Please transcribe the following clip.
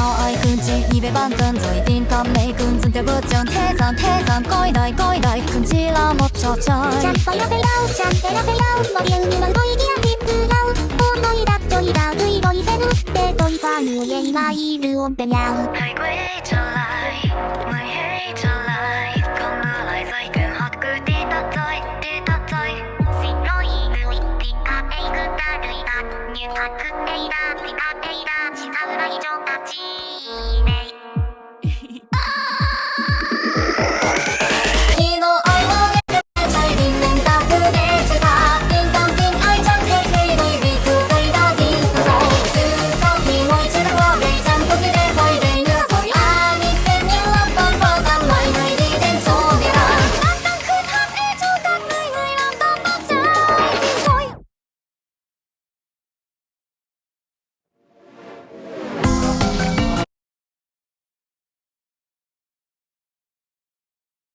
ai kun chi ni be ban tân rồi tin tâm mê kun dừng theo bước chân thế gian coi đại kun chi là một trò chơi chẳng phải là phải đâu chẳng thể là phải đâu mà điều như mà tôi kia tìm từ đâu ôn tôi đặt tôi đào tôi đôi hết để tôi pha người ấy mà y đưa ôm bên nhau hãy quay trở lại mày hãy trở lại không mơ lại dây cứ hot cứ đi tắt rơi xin lỗi người tình cảm ấy cứ ta đời ta nhưng thật cứ đây ta thì ta đây ta